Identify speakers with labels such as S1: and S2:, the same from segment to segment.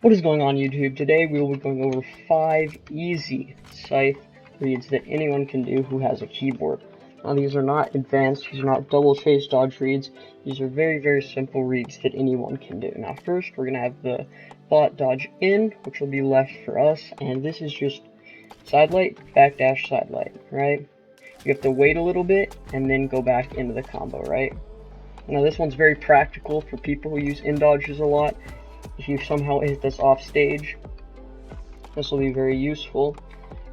S1: What is going on, YouTube? Today we will be going over 5 easy Scythe reads that anyone can do who has a keyboard. Now these are not advanced, these are not double chase dodge reads, these are very simple reads that anyone can do. Now first we're going to have the bot dodge in, which will be left for us, and this is just side light, backdash, side light, right? You have to wait a little bit and then go back into the combo, right? Now this one's very practical for people who use in dodges a lot. If you somehow hit this off stage, this will be very useful,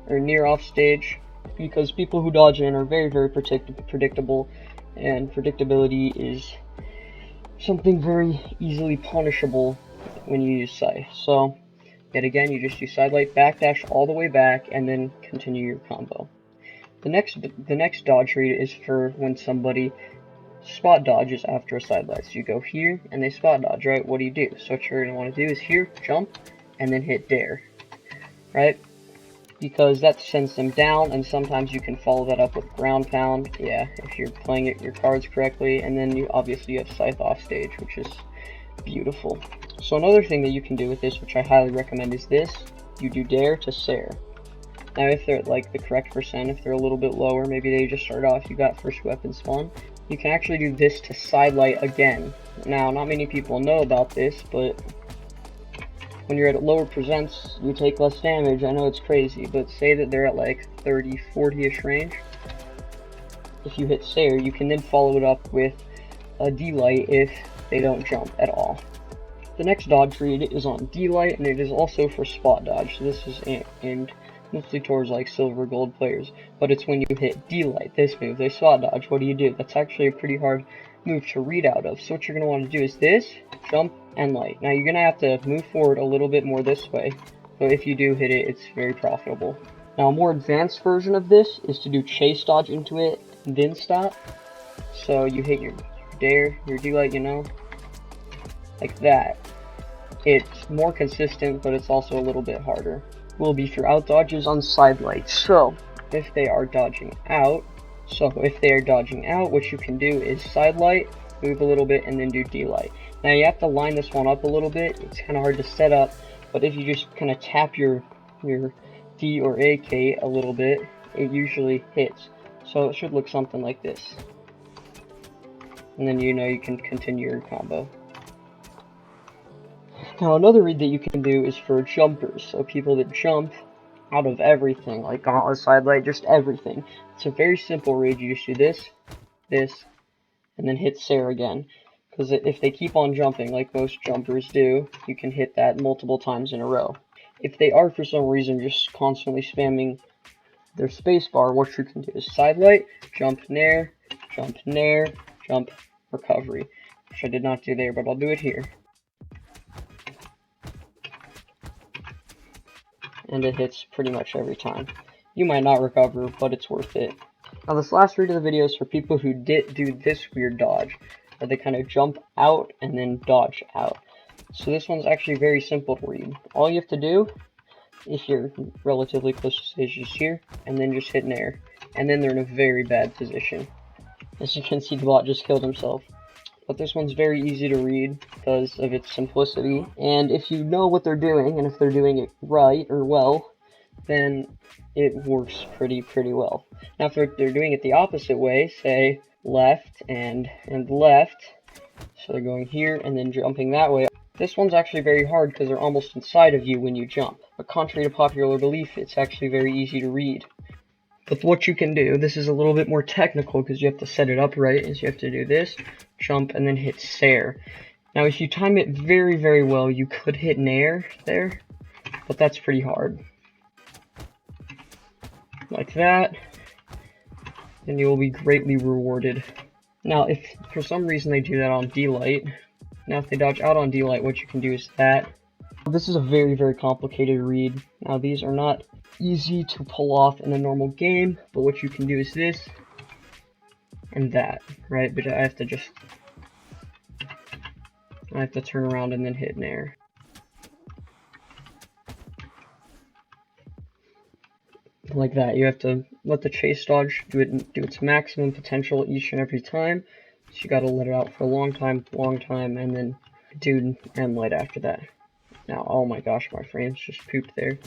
S1: or near off stage, because people who dodge in are very predictable, and predictability is something very easily punishable when you use Scythe. So, yet again, you just do side light, backdash all the way back, and then continue your combo. The next dodge read is for when somebody spot dodges after a side light. So you go here and they spot dodge, right? What do you do? So what you're going to want to do is here, jump, and then hit dare, right? Because that sends them down, and sometimes you can follow that up with ground pound, yeah, if you're playing your cards correctly, and then you obviously have Scythe off stage, which is beautiful. So another thing that you can do with this, which I highly recommend, is this. You do dare to Sare. Now if they're like the correct percent, if they're a little bit lower, maybe they just start off, you got first weapon spawn, you can actually do this to side light again. Now, not many people know about this, but when you're at lower percents, you take less damage. I know it's crazy, but say that they're at like 30, 40-ish range. If you hit Sare, you can then follow it up with a D-light if they don't jump at all. The next dodge read is on D-light, and it is also for spot dodge. So this is aimed mostly towards like silver gold players, but it's when you hit D-light, this move, they spot dodge. What do? That's actually a pretty hard move to read out of. So what you're going to want to do is this, jump and light. Now you're going to have to move forward a little bit more this way, but if you do hit it, it's very profitable. Now a more advanced version of this is to do chase dodge into it, then stop. So you hit your dare, your D-light, you know, like that. It's more consistent, but it's also a little bit harder. Will be for out dodges on side lights. So if they are dodging out, what you can do is side light, move a little bit, and then do D-light. Now you have to line this one up a little bit. It's kind of hard to set up, but if you just kind of tap your D or A key a little bit, it usually hits. So it should look something like this, and then you know you can continue your combo. Now another read that you can do is for jumpers, so people that jump out of everything, like on a side light, just everything. It's a very simple read. You just do this, and then hit Sare again. Because if they keep on jumping, like most jumpers do, you can hit that multiple times in a row. If they are for some reason just constantly spamming their spacebar, what you can do is side light, jump nair, jump recovery, which I did not do there, but I'll do it here. And it hits pretty much every time. You might not recover, but it's worth it. Now this last read of the video is for people who did do this weird dodge, where they kind of jump out and then dodge out. So this one's actually very simple to read. All you have to do, if you're relatively close to stage, is here, and then just hit nair. And then they're in a very bad position. As you can see, the bot just killed himself. But this one's very easy to read because of its simplicity, and if you know what they're doing, and if they're doing it right or well, then it works pretty well. Now if they're doing it the opposite way, say left and left, so they're going here and then jumping that way, this one's actually very hard because they're almost inside of you when you jump. But contrary to popular belief, it's actually very easy to read. But what you can do, this is a little bit more technical because you have to set it up right, is you have to do this, jump, and then hit Sare. Now if you time it very well, you could hit nair there, but that's pretty hard. Like that, and you will be greatly rewarded. Now if for some reason they do that on D-light, now if they dodge out on D-light, what you can do is that. This is a very complicated read. Now these are not easy to pull off in a normal game, but what you can do is this and that, right? But I have to turn around and then hit nair. Like that. You have to let the chase dodge do its maximum potential each and every time. So you gotta let it out for a long time, and then do end light after that. Now, oh my gosh, my frames just pooped there.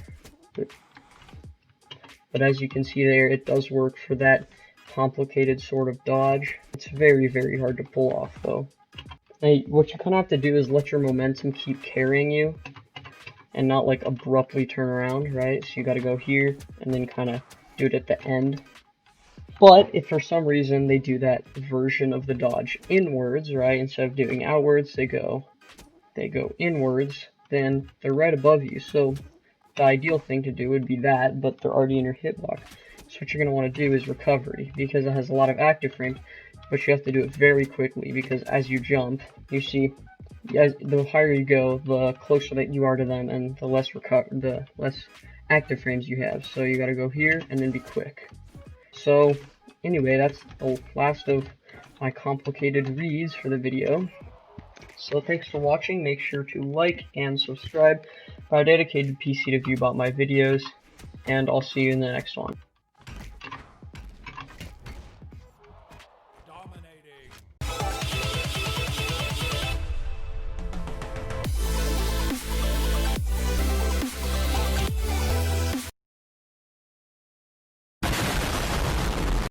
S1: But as you can see there, it does work for that complicated sort of dodge. It's very, very hard to pull off though. Now, what you kind of have to do is let your momentum keep carrying you and not like abruptly turn around, right? So you got to go here and then kind of do it at the end. But if for some reason they do that version of the dodge inwards, right, instead of doing outwards, they go inwards, then they're right above you. So the ideal thing to do would be that, but they're already in your hitbox. So what you're going to want to do is recovery, because it has a lot of active frames, but you have to do it very quickly, because as you jump, you see, the higher you go, the closer that you are to them, and the less active frames you have. So you got to go here and then be quick. So anyway, that's the last of my complicated reads for the video. So thanks for watching. Make sure to like and subscribe. I dedicated PC to view about my videos, and I'll see you in the next one.